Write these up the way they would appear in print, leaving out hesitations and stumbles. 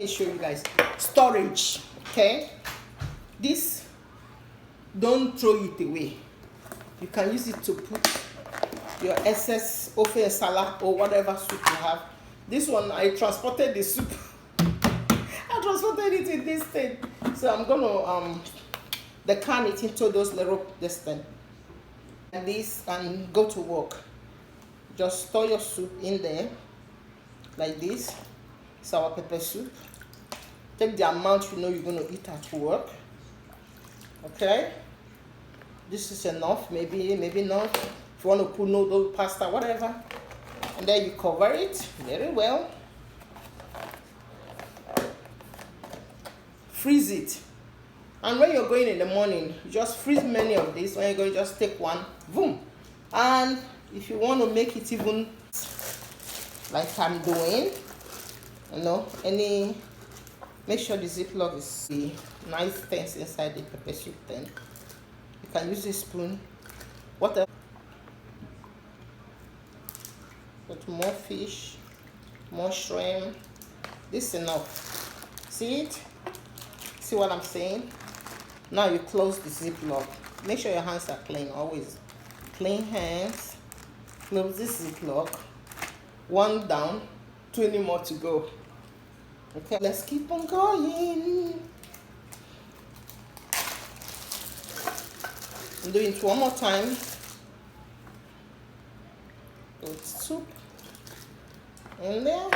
Let me show you guys. Storage, okay? This, don't throw it away. You can use it to put your excess ofe salad or whatever soup you have. This one, I transported the soup. I transported it in this thing. So I'm gonna can it into those little thing. And this, and go to work. Just store your soup in there, like this. Sour pepper soup. Take the amount you know you're gonna eat at work. Okay? This is enough, maybe not. If you want to put noodle, pasta, whatever. And then you cover it very well. Freeze it. And when you're going in the morning, you just freeze many of these. When you're going, just take one, boom. And if you want to make it even like I'm doing, you know, make sure the Ziploc is the nice things inside the pepper soup thing. You can use a spoon, whatever. Put more fish, more shrimp. This is enough. See it? See what I'm saying? Now you close the Ziploc. Make sure your hands are clean, always. Clean hands. Close this Ziploc. One down, 20 more to go. Okay, let's keep on going. I'm doing it one more time. Put soup in there.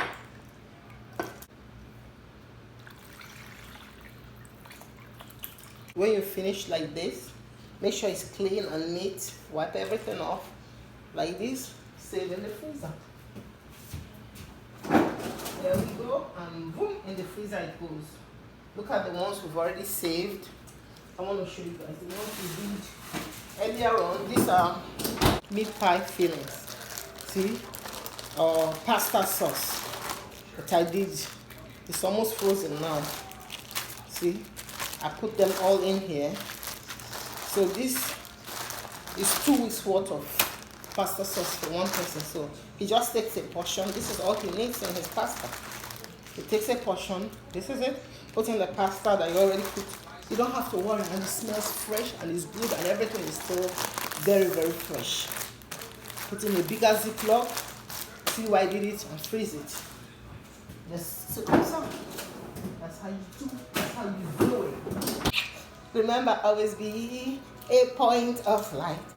When you finish like this, make sure it's clean and neat. Wipe everything off like this. Save in the freezer. There we go, and boom, in the freezer it goes. Look at the ones we've already saved. I want to show you guys the ones we did earlier on. These are meat pie fillings. See, pasta sauce that I did. It's almost frozen now. See, I put them all in here. So this is 2 weeks worth of pasta sauce for one person. So he just takes a portion. This is all he needs in his pasta. He takes a portion. This is it. Put in the pasta that you already cooked. You don't have to worry, and it smells fresh and it's good, and everything is still very, very fresh. Put in a bigger Ziploc. See why I did it, and freeze it. Just so that's how you do. That's how you do it. Remember, always be a point of light.